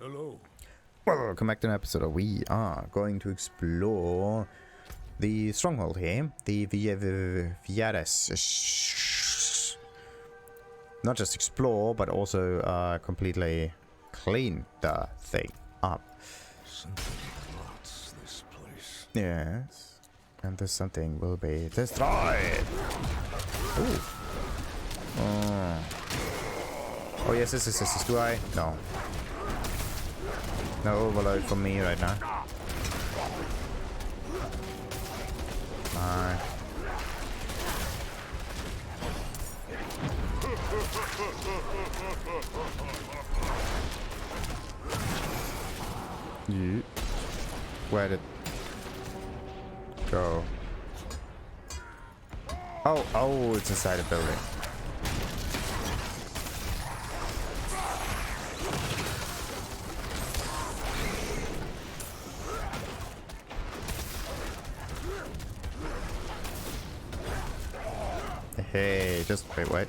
Hello. Welcome back to an episode of we are going to explore the stronghold here. The Vyeresz. Not just explore, but also completely clean the thing up. Something rots this place. Yes. And this something will be destroyed. Ooh. Oh yes, this. Do I? No. No overload from me right now. Alright. Yeah. Where did it go? Oh, it's inside a building. Hey, just wait, what?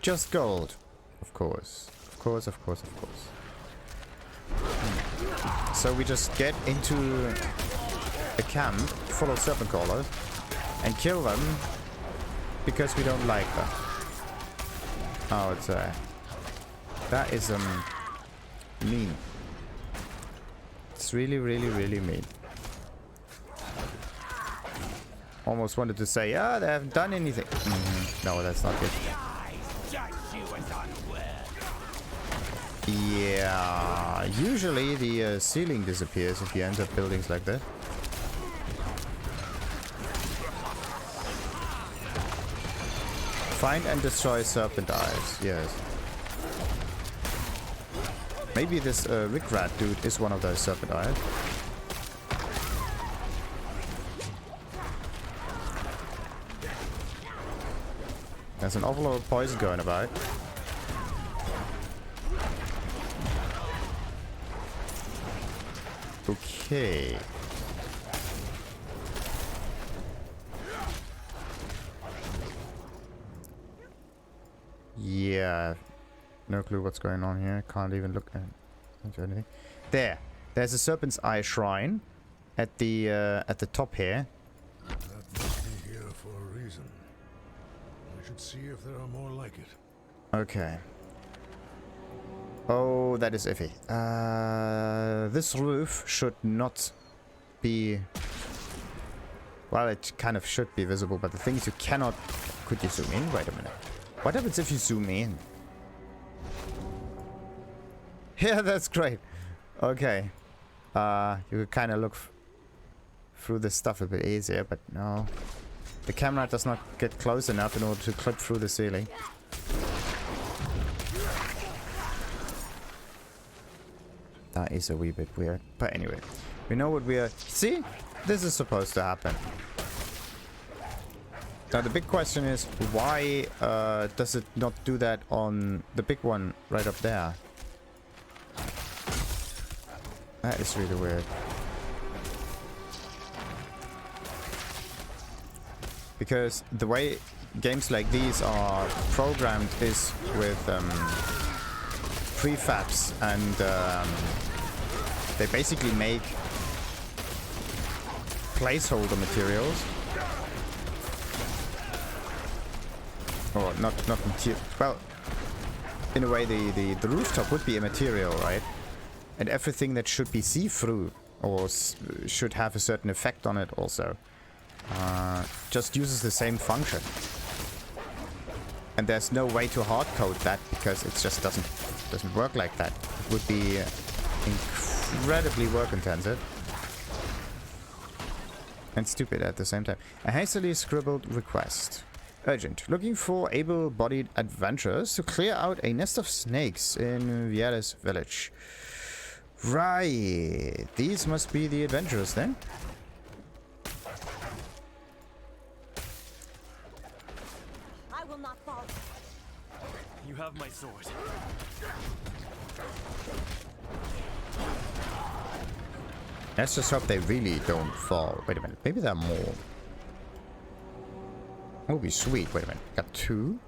Just gold. Of course. So we just get into a camp full of serpent crawlers and kill them because we don't like them. Oh, it's that is mean. It's really mean. Almost wanted to say, yeah, they haven't done anything. No, that's not good. Yeah, usually the ceiling disappears if you enter buildings like that. Find and destroy serpent eyes, yes. Maybe this Rickrat dude is one of those serpent eyes. There's an awful lot of poison going about. Okay. Yeah. No clue what's going on here. Can't even look into anything. There's a Serpent's Eye shrine at the top here. That must be here for a reason. We should see if there are more like it. Okay. Oh, that is iffy. This roof should not be... Well, it kind of should be visible, but the thing is you cannot... Could you zoom in? Wait a minute. What happens if you zoom in? Yeah, that's great. Okay. You could kind of look through this stuff a bit easier, but no. The camera does not get close enough in order to clip through the ceiling. That is a wee bit weird. But anyway, we know what we are... See? This is supposed to happen. Now the big question is, why does it not do that on the big one right up there? That is really weird. Because the way games like these are programmed is with prefabs, and they basically make placeholder materials. Or not material. Well, in a way, the rooftop would be a material, right? And everything that should be see-through or should have a certain effect on it also just uses the same function. And there's no way to hard code that because it just doesn't work like that. It would be incredibly work intensive and stupid at the same time. A hastily scribbled request. Urgent. Looking for able-bodied adventurers to clear out a nest of snakes in Vyeresz village. Right. These must be the adventurers then. I will not fall. You have my sword. Let's just hope they really don't fall. Wait a minute. Maybe there are more. That would be sweet. Wait a minute. Got two?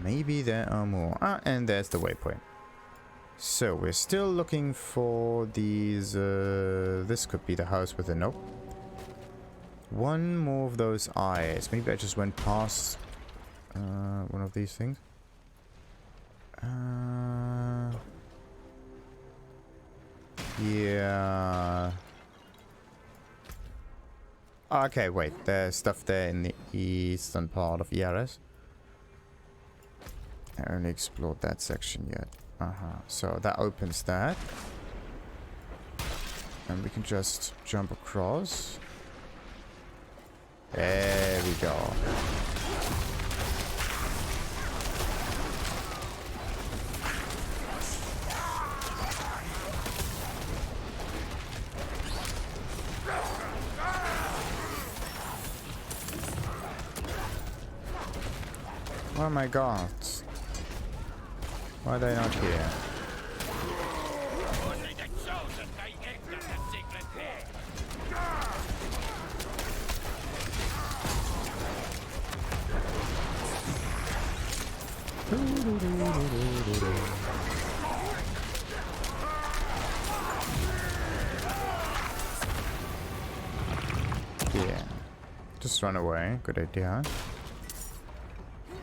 Maybe there are more. Ah, and there's the waypoint. So we're still looking for these. This could be the house with a nope. One more of those eyes. Maybe I just went past one of these things. Yeah. Okay, wait. There's stuff there in the eastern part of Vyeresz. I only explored that section yet. So that opens that. And we can just jump across. There we go. Oh my god. Why are they not here? Only the chosen may enter the secret pit. Yeah. Just run away. Good idea.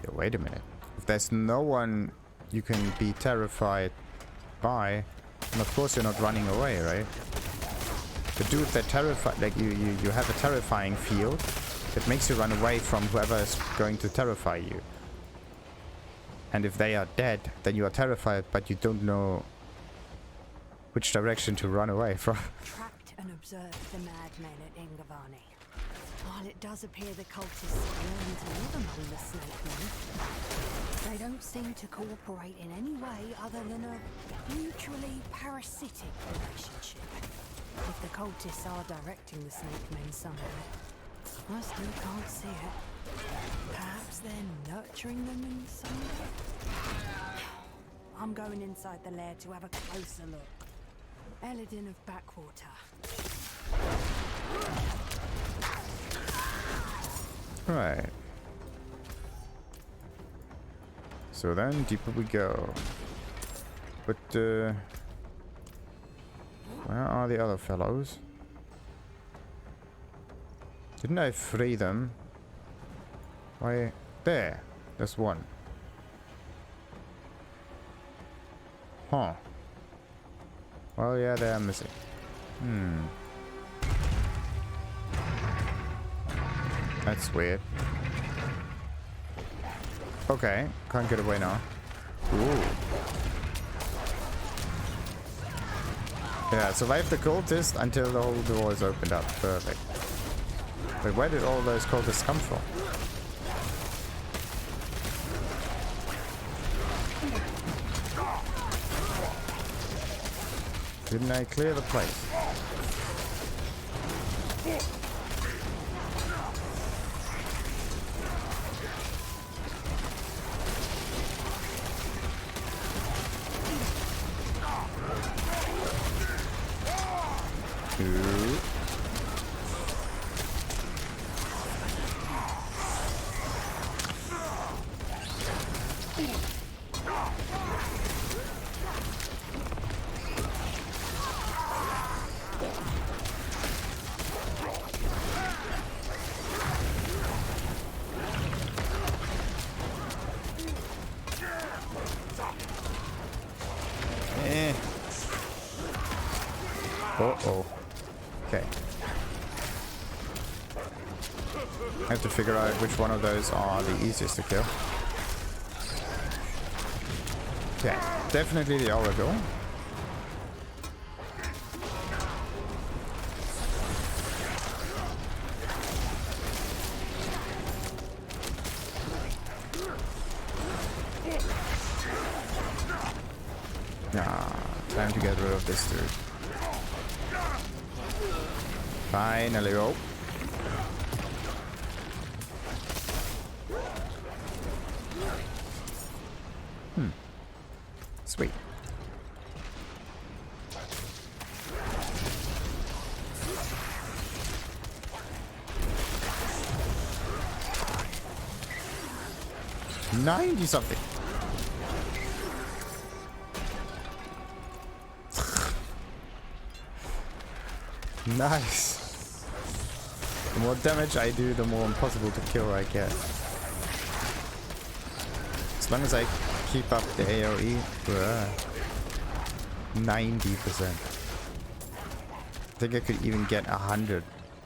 Yeah, wait a minute. If there's no one you can be terrified by, and of course you're not running away, right? The dude that terrified, like you have a terrifying field that makes you run away from whoever is going to terrify you. And if they are dead, then you are terrified, but you don't know which direction to run away from. Tracked and observed the madmen at Ingavani. While it does appear the cultists learn to live among the snake men, they don't seem to cooperate in any way other than a mutually parasitic relationship. If the cultists are directing the snake men somehow, I still can't see it. Perhaps they're nurturing them in some way? I'm going inside the lair to have a closer look. Eladin of Backwater. Right. So then, deeper we go. But, where are the other fellows? Didn't I free them? Why? There. There's one. Huh. Well, yeah, they are missing. That's weird. Okay, can't get away now. Ooh. Yeah, survive the cultist until the whole door is opened up. Perfect. But where did all those cultists come from? Didn't I clear the place? Uh-oh. Okay. I have to figure out which one of those are the easiest to kill. Okay, definitely the Oracle. Time to get rid of this dude. Finally, oh. Sweet. $90 something. Nice. The more damage I do, the more impossible to kill I get. As long as I keep up the AoE, 90%. I think I could even get 100,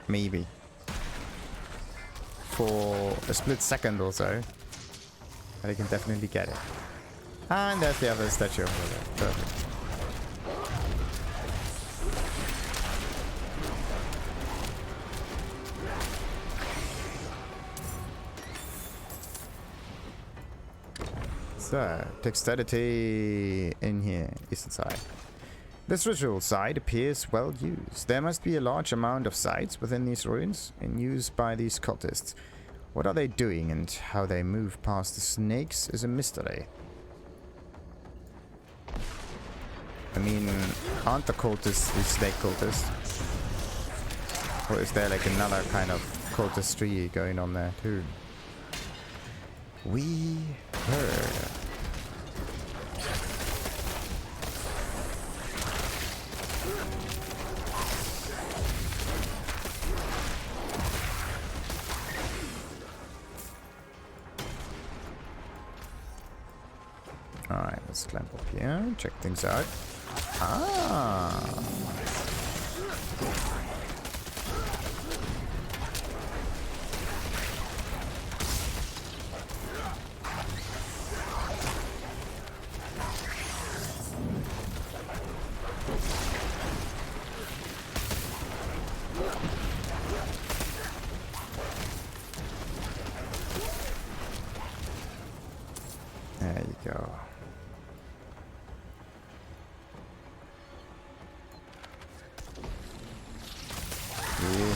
maybe. For a split second or so. But I can definitely get it. And there's the other statue over there. Perfect. So, dexterity in here, eastern side. This ritual site appears well used. There must be a large amount of sites within these ruins in use by these cultists. What are they doing and how they move past the snakes is a mystery. I mean, aren't the cultists the snake cultists? Or is there like another kind of cultistry going on there too? We heard. Alright, let's climb up here, check things out. Ah! There you go. Yeah.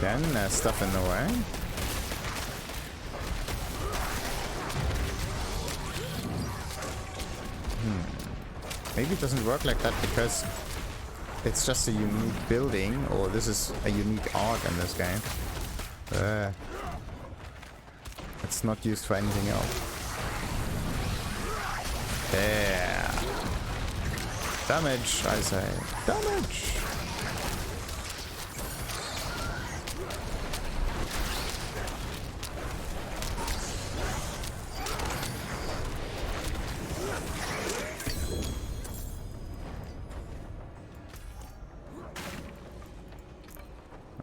Again, stuff in the way. Maybe it doesn't work like that because it's just a unique building, or this is a unique art in this game. It's not used for anything else. Yeah. Damage, I say. Damage!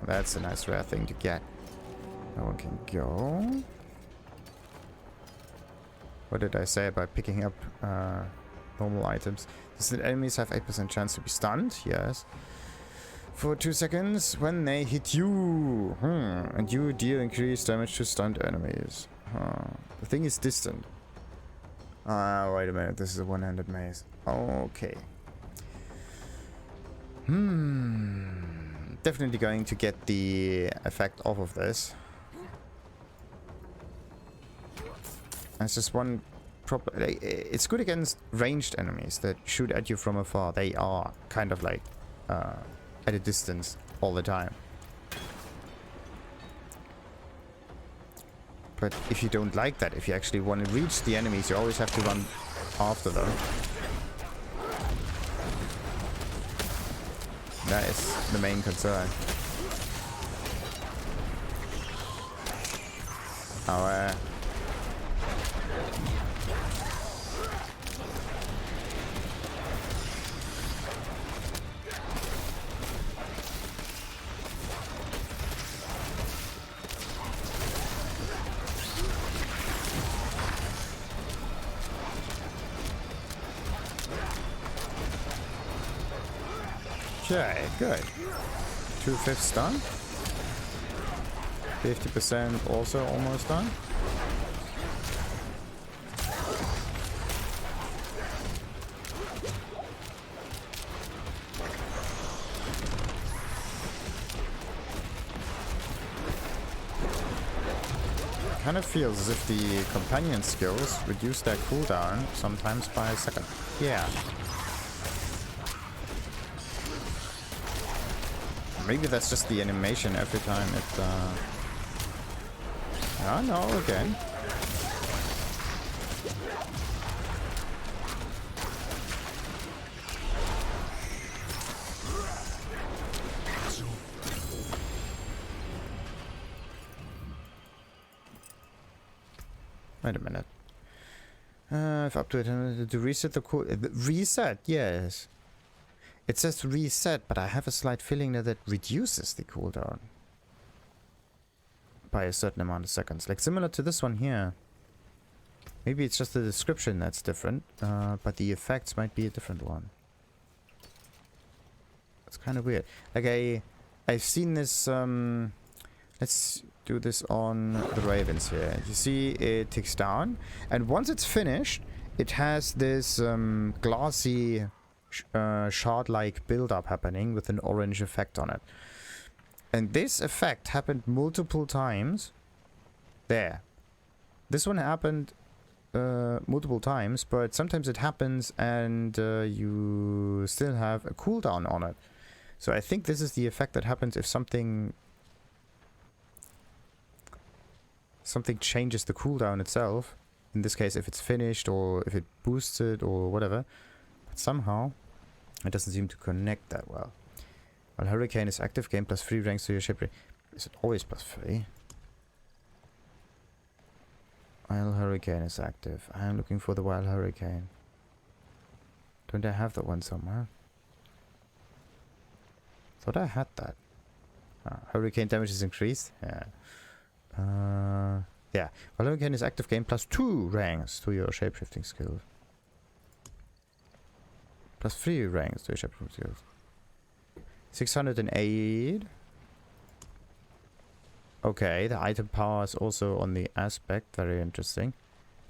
That's a nice rare thing to get. No one can go. What did I say about picking up normal items? Does the enemies have 8% chance to be stunned? Yes. For 2 seconds when they hit you. And you deal increased damage to stunned enemies. The thing is distant. Wait a minute. This is a one-handed maze. Okay. Definitely going to get the effect off of this. That's just one problem. It's good against ranged enemies that shoot at you from afar. They are kind of like at a distance all the time. But if you don't like that, if you actually want to reach the enemies, you always have to run after them. That is the main concern. Our okay, good. 2/5 stun. 50% also almost done. kind of feels as if the companion skills reduce their cooldown sometimes by a second. Yeah. Maybe that's just the animation every time it... Oh, no, again. Wait a minute. If up to it to reset the cool reset, yes. It says reset, but I have a slight feeling that it reduces the cooldown by a certain amount of seconds, like similar to this one here. Maybe it's just the description that's different, but the effects might be a different one. It's kind of weird. Like I've seen this. Let's do this on the ravens here. You see it ticks down, and once it's finished, it has this glassy shard-like build-up happening with an orange effect on it. And this effect happened multiple times. There. This one happened multiple times, but sometimes it happens and you still have a cooldown on it. So I think this is the effect that happens if something changes the cooldown itself. In this case, if it's finished or if it boosts it or whatever. But somehow it doesn't seem to connect that well. While Hurricane is active, gain +3 ranks to your ship. Is it always +3? While Hurricane is active. I am looking for the Wild Hurricane. Don't I have that one somewhere? Thought I had that. Hurricane damage is increased? Yeah. Yeah. While Hurricane is active, gain +2 ranks to your shapeshifting skills. +3 ranks to your shapeshifting skills. 608. Okay, the item power is also on the aspect. Very interesting.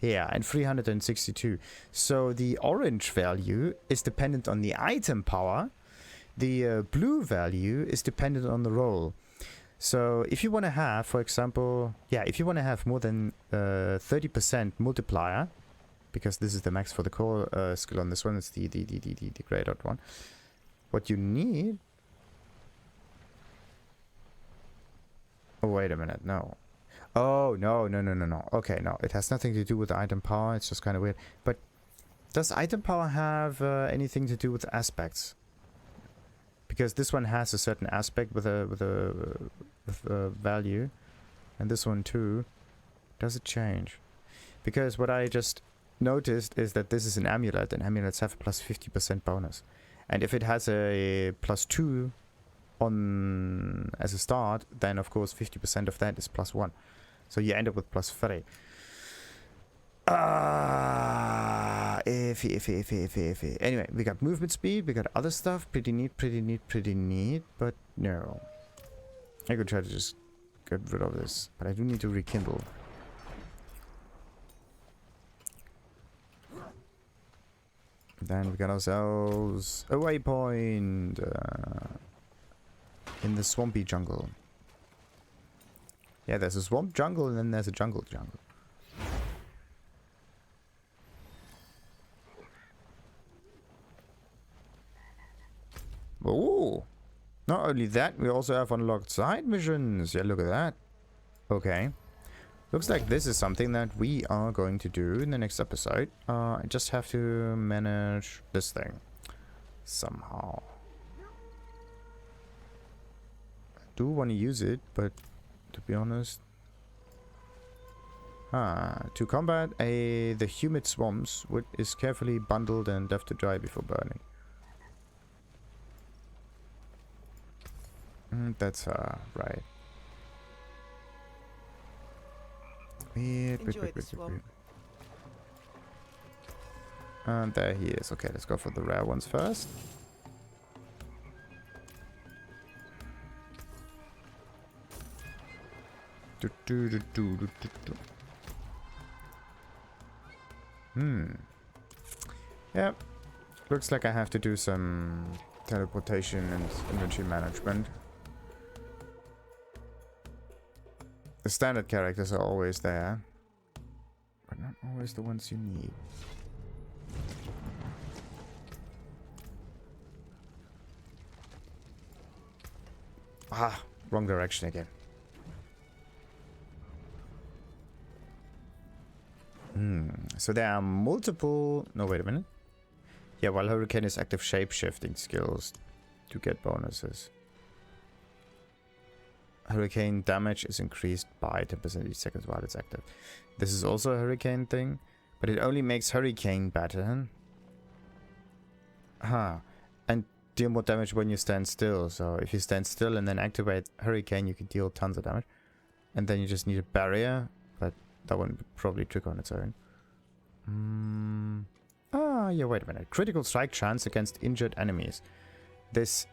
Yeah, and 362. So the orange value is dependent on the item power. The blue value is dependent on the roll. So if you want to have, for example, yeah, if you want to have more than 30% multiplier, because this is the max for the core skill on this one, it's the grayed out one. What you need... Oh, wait a minute, no. Oh, no. Okay, no, it has nothing to do with the item power, it's just kind of weird. But does item power have anything to do with aspects? Because this one has a certain aspect with a value, and this one too. Does it change? Because what I just noticed is that this is an amulet, and amulets have a +50% bonus. And if it has a +2 on as a start, then of course 50% of that is +1. So you end up with +3. Iffy. Anyway, we got movement speed, we got other stuff. Pretty neat. But no. I could try to just get rid of this. But I do need to rekindle. Then we got ourselves a waypoint in the swampy jungle. Yeah, there's a swamp jungle and then there's a jungle. Oh, not only that, we also have unlocked side missions. Yeah, look at that. Okay. Looks like this is something that we are going to do in the next episode. I just have to manage this thing somehow. I do want to use it, but to be honest... to combat the humid swamps, wood is carefully bundled and left to dry before burning. That's right. Enjoy the swamp. And there he is. Okay, let's go for the rare ones first. Yep. Looks like I have to do some teleportation and inventory management. The standard characters are always there, but not always the ones you need. Ah, wrong direction again. So there are multiple... No, wait a minute. Yeah, while Hurricane is active, shape-shifting skills to get bonuses. Hurricane damage is increased by 10% each second while it's active. This is also a Hurricane thing, but it only makes Hurricane better. Huh. And deal more damage when you stand still. So if you stand still and then activate Hurricane, you can deal tons of damage. And then you just need a barrier, but that one would probably trigger on its own. Ah, yeah, wait a minute. Critical strike chance against injured enemies. This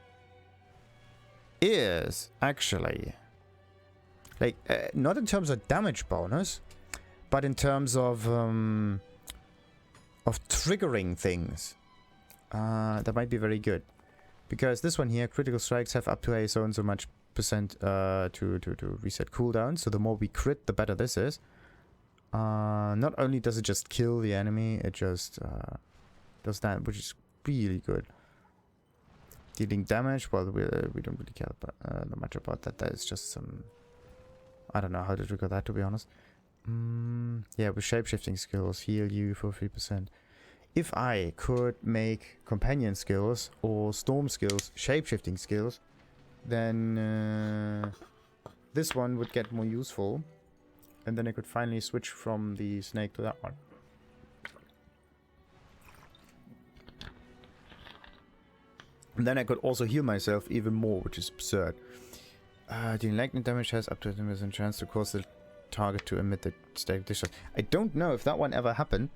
is actually... like, not in terms of damage bonus, but in terms of triggering things. That might be very good. Because this one here, critical strikes have up to a so and so much percent to reset cooldown. So the more we crit, the better this is. Not only does it just kill the enemy, it just does that, which is really good. Dealing damage, well, we don't really care about, not much about that. That is just some... I don't know how to trigger that, to be honest. Yeah, with shapeshifting skills, heal you for 3%. If I could make companion skills or storm skills, shapeshifting skills, then this one would get more useful. And then I could finally switch from the snake to that one. And then I could also heal myself even more, which is absurd. Dealing lightning damage has up to a 10% chance to cause the target to emit the static discharge. I don't know if that one ever happened,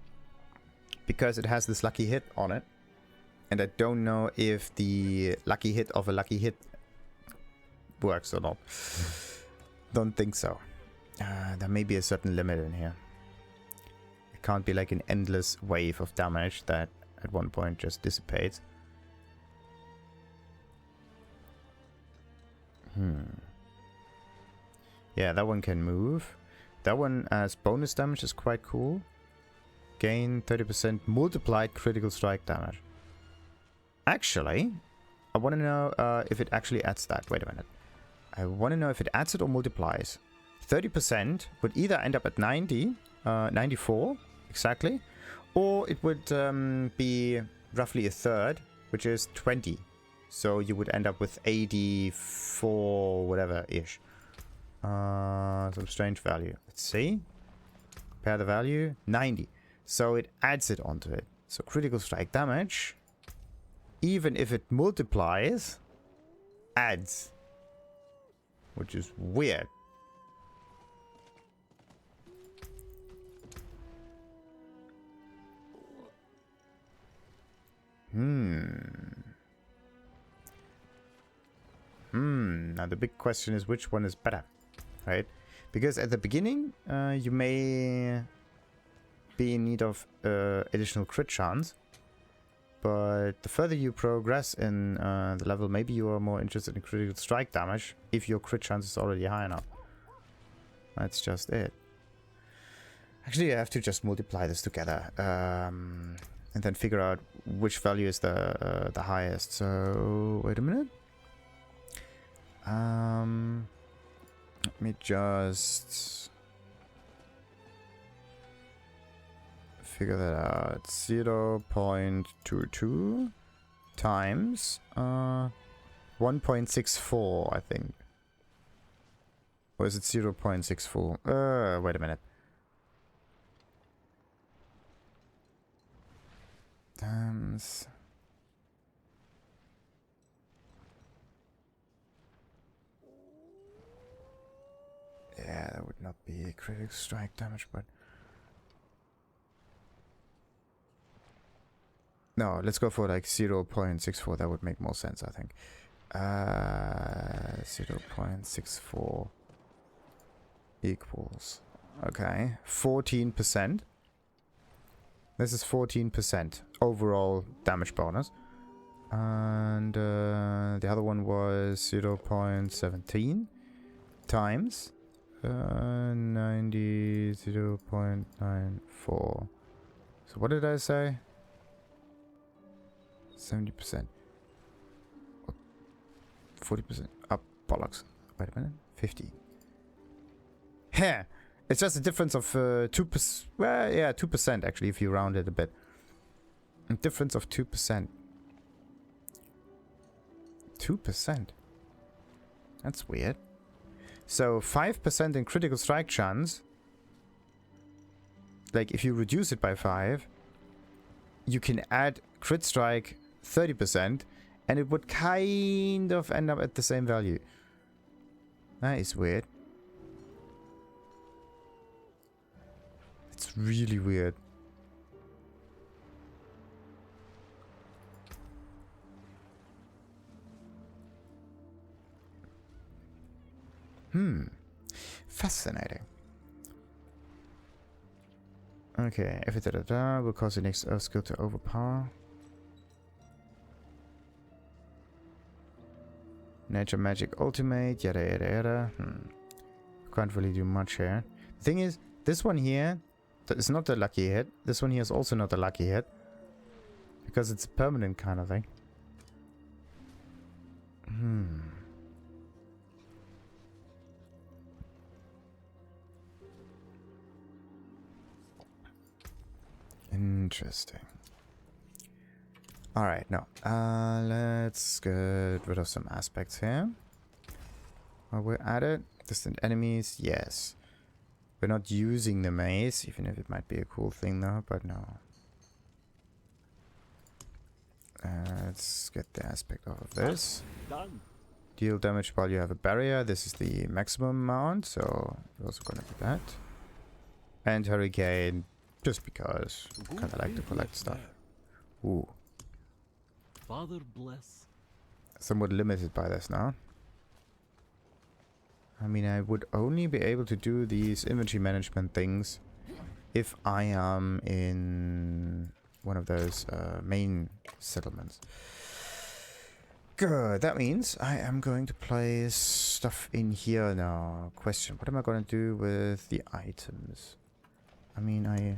because it has this lucky hit on it. And I don't know if the lucky hit of a lucky hit works or not. Don't think so. There may be a certain limit in here. It can't be like an endless wave of damage that at one point just dissipates. Yeah, that one can move. That one as bonus damage is quite cool. Gain 30% multiplied critical strike damage. Actually, I want to know if it actually adds that. Wait a minute. I want to know if it adds it or multiplies. 30% would either end up at 90, 94 exactly, or it would be roughly a third, which is 20. So you would end up with 84 whatever-ish. Some strange value. Let's see. Compare the value. 90. So it adds it onto it. So critical strike damage, even if it multiplies, adds. Which is weird. Now the big question is which one is better, right? Because at the beginning, you may be in need of additional crit chance, but the further you progress in the level, maybe you are more interested in critical strike damage if your crit chance is already high enough. That's just it. Actually, I have to just multiply this together and then figure out which value is the highest. So wait a minute. Let me just figure that out. 0.22 times 1.64, I think. Or is it 0.64? Wait a minute. Times... yeah, that would not be critical strike damage, but... no, let's go for like 0.64. That would make more sense, I think. 0.64 equals... okay, 14%. This is 14% overall damage bonus. And the other one was 0.17 times 90, 0.94. So what did I say? 70%. 40%. Up, bollocks. Wait a minute. 50. Heh! It's just a difference of 2%. Well, yeah, 2% actually, if you round it a bit. A difference of 2%. 2%? That's weird. So 5% in critical strike chance. Like, if you reduce it by 5, you can add crit strike 30%, and it would kind of end up at the same value. That is weird. It's really weird. Fascinating. Okay, if it will cause the next earth skill to overpower. Nature magic ultimate, yada yada yada. Can't really do much here. The thing is, this one here, that is not a lucky hit. This one here is also not a lucky hit. Because it's a permanent kind of thing. Interesting. Alright, no. Let's get rid of some aspects here. While we're at it. Distant enemies, yes. We're not using the mace, even if it might be a cool thing though, but no. Let's get the aspect off of this. Done. Deal damage while you have a barrier. This is the maximum amount, so we're also gonna do that. And Hurricane, just because I kinda like to collect stuff. Ooh. Father bless. Somewhat limited by this now. I mean, I would only be able to do these inventory management things if I am in one of those main settlements. Good. That means I am going to place stuff in here now. Question: what am I going to do with the items? I mean, I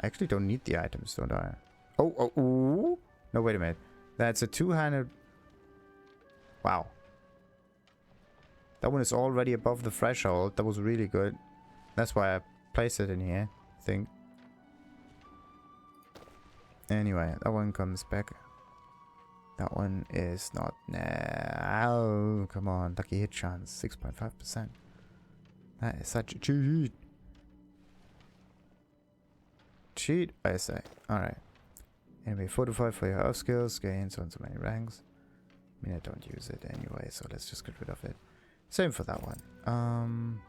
actually don't need the items, don't I? Oh, ooh. No, wait a minute. That's a two-handed. Wow. That one is already above the threshold. That was really good. That's why I placed it in here, I think. Anyway, that one comes back. That one is not. Nah, oh, come on. Lucky hit chance. 6.5%. That is such a cheat. Cheat, I say. Alright. Anyway, fortify for your earth skills. Gain so and so many ranks. I mean, I don't use it anyway, so let's just get rid of it. Same for that one.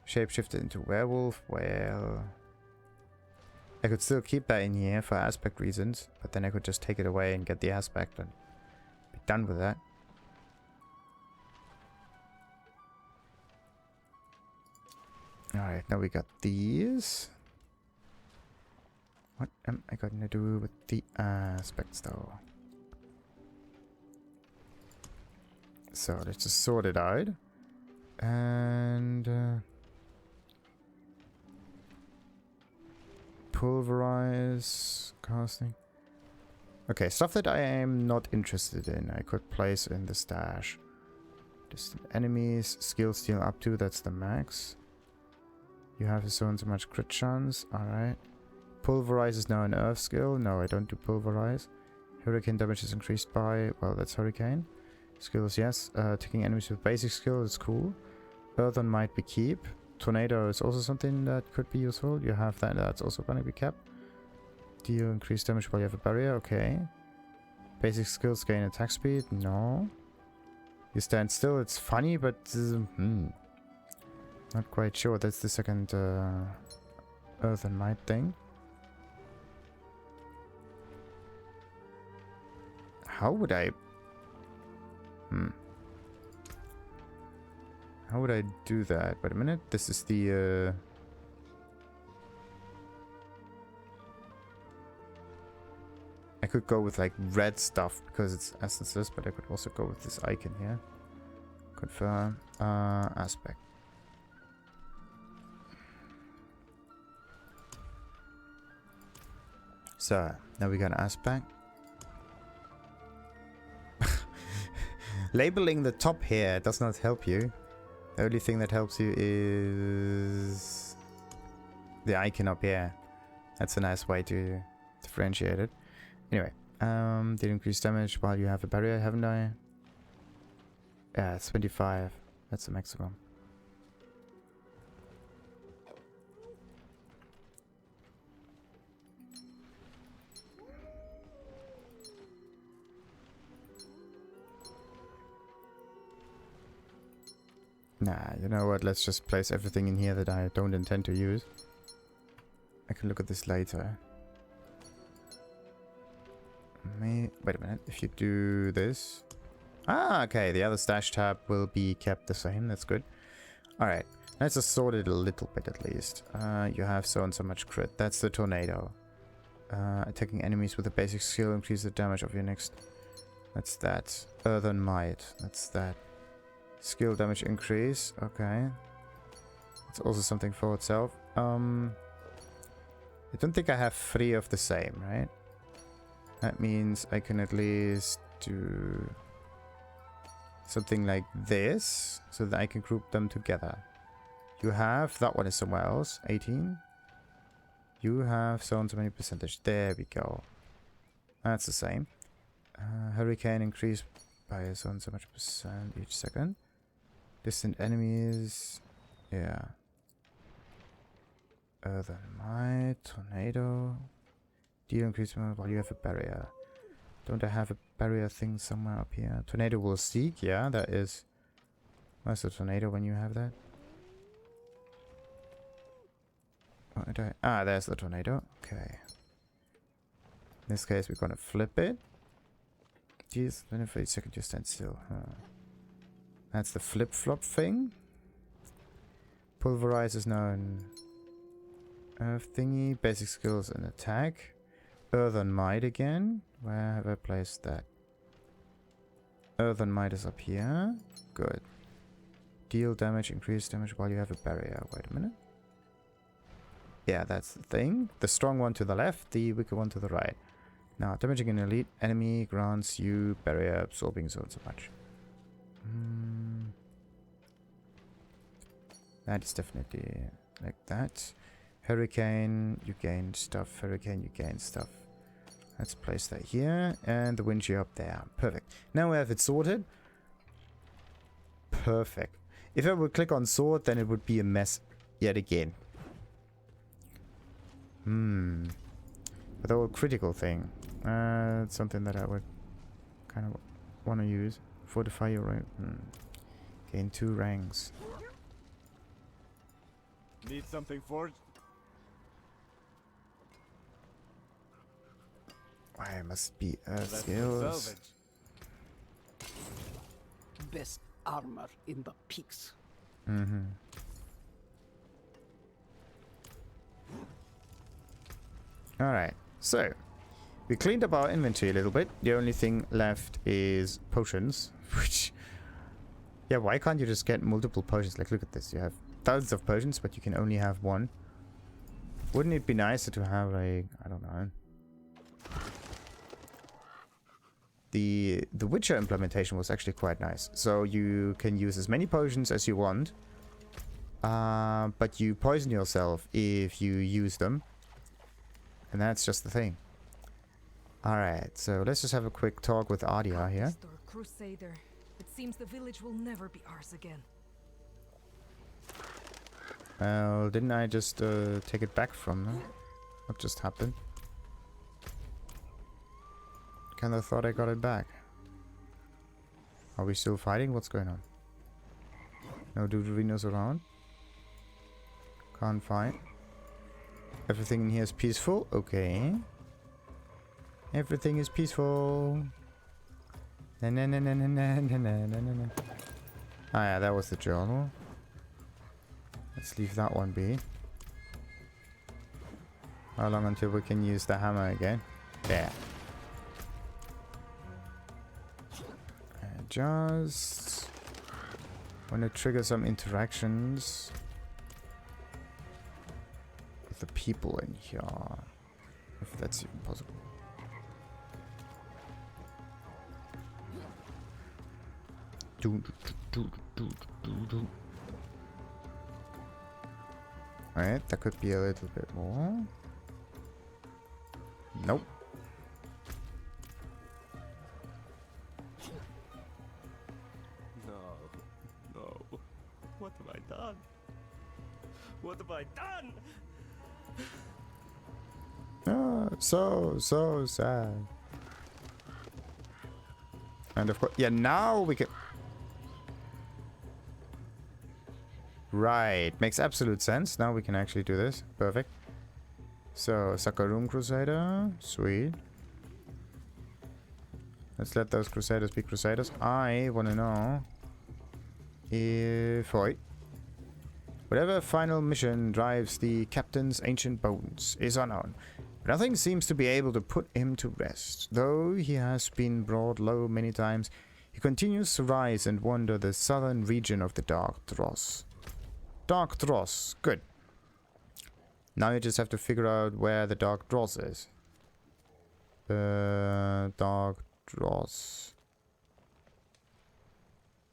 Shapeshifted into werewolf. Well, I could still keep that in here for aspect reasons, but then I could just take it away and get the aspect and be done with that. Alright, now we got these. What am I going to do with the aspects though? So let's just sort it out. And pulverize casting. Okay, stuff that I am not interested in, I could place in the stash. Distant enemies, skill steal up to, that's the max. You have so and so much crit chance, alright. Pulverize is now an earth skill. No, I don't do pulverize. Hurricane damage is increased by, well, that's hurricane. Skills, yes. Taking enemies with basic skill is cool. Earth on might be keep. Tornado is also something that could be useful. You have that, that's also going to be kept. Deal increased damage while you have a barrier, okay. Basic skills gain attack speed, no. You stand still, it's funny, but not quite sure. That's the second Earth and Might thing. How would I... How would I do that? Wait a minute. This is the... I could go with like red stuff because it's essences, but I could also go with this icon here. Confirm. Aspect. So, now we got an aspect. Labeling the top here does not help you. The only thing that helps you is the icon up here. That's a nice way to differentiate it. Anyway, did increase damage while you have a barrier, haven't I? Yeah, it's 25. That's the maximum. Nah, you know what? Let's just place everything in here that I don't intend to use. I can look at this later. Wait a minute. If you do this... Ah, okay. The other stash tab will be kept the same. That's good. Alright. Let's just sort it a little bit at least. You have so and so much crit. That's the tornado. Attacking enemies with a basic skill increase the damage of your next... That's that. Earthen Might. That's that. Skill damage increase. Okay. It's also something for itself. I don't think I have 3 of the same, right? That means I can at least do something like this so that I can group them together. You have, that one is somewhere else, 18. You have so and so many percentage. There we go. That's the same. Hurricane increase by so and so much percent each second. Distant enemies. Yeah. Earthen Might. Tornado. Deal increase while you have a barrier. Don't I have a barrier thing somewhere up here? Tornado will seek. Yeah, that is. Where's the tornado when you have that? Ah, there's the tornado. Okay. In this case, we're gonna flip it. Jeez, then for a second you stand still. Huh. That's the flip-flop thing. Pulverize is now an earth thingy. Basic skills and attack. Earthen Might again. Where have I placed that? Earthen Might is up here. Good. Deal damage, increase damage while you have a barrier. Wait a minute. Yeah, that's the thing. The strong one to the left, the weaker one to the right. Now, damaging an elite enemy grants you barrier absorbing so and so much. That is definitely like that. Hurricane, you gain stuff. Hurricane, you gain stuff. Let's place that here. And the wind shear up there. Perfect. Now we have it sorted. Perfect. If I would click on sort, then it would be a mess yet again. But the whole critical thing. It's something that I would kind of want to use. Fortify your rank. Gain 2 ranks. Need something forged? Why must be skills? Best armor in the peaks. Alright, so we cleaned up our inventory a little bit. The only thing left is potions, which, yeah, why can't you just get multiple potions? Like, look at this. You have thousands of potions, but you can only have one. Wouldn't it be nicer to have, like, I don't know. The Witcher implementation was actually quite nice. So you can use as many potions as you want, but you poison yourself if you use them. And that's just the thing. Alright, so let's just have a quick talk with Adia here. Crusader. It seems the village will never be ours again. Well, didn't I just take it back from them? What just happened? Kinda thought I got it back. Are we still fighting? What's going on? No Duderinos around? Can't fight. Everything in here is peaceful? Okay. Everything is peaceful. Na na na na na na na na na na. Ah yeah, that was the journal. Let's leave that one be. How long until we can use the hammer again? There. And just Want to trigger some interactions with the people in here, if that's even possible. Alright, that could be a little bit more. Nope. No. What have I done? What have I done? Oh, so sad. And of course, yeah, now we can... Right, makes absolute sense. Now we can actually do this. Perfect. So, Sakarum Crusader. Sweet. Let's let those Crusaders be Crusaders. I want to know if... Wait. Whatever final mission drives the captain's ancient bones is unknown. But nothing seems to be able to put him to rest. Though he has been brought low many times, he continues to rise and wander the southern region of the Dark Dross. Dark Dross. Good. Now you just have to figure out where the Dark Dross is. Dark Dross.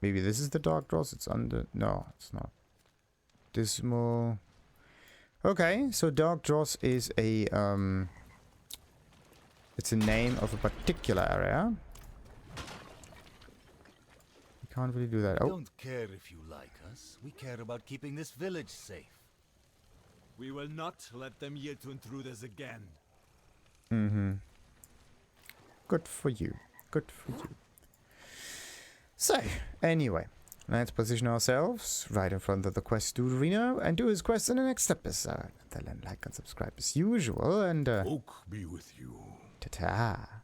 Maybe this is the Dark Dross? It's under... No, it's not. Dismal. Okay, so Dark Dross is a... It's a name of a particular area. You can't really do that. We Oh. don't care if you like us. We care about keeping this village safe. We will not let them yield to intruders again. Mm-hmm. Good for you. Good for you. So, anyway, let's position ourselves right in front of the quest dude Reno and do his quest in the next episode. Until then, like and subscribe as usual, and Oak be with you. ta-ta.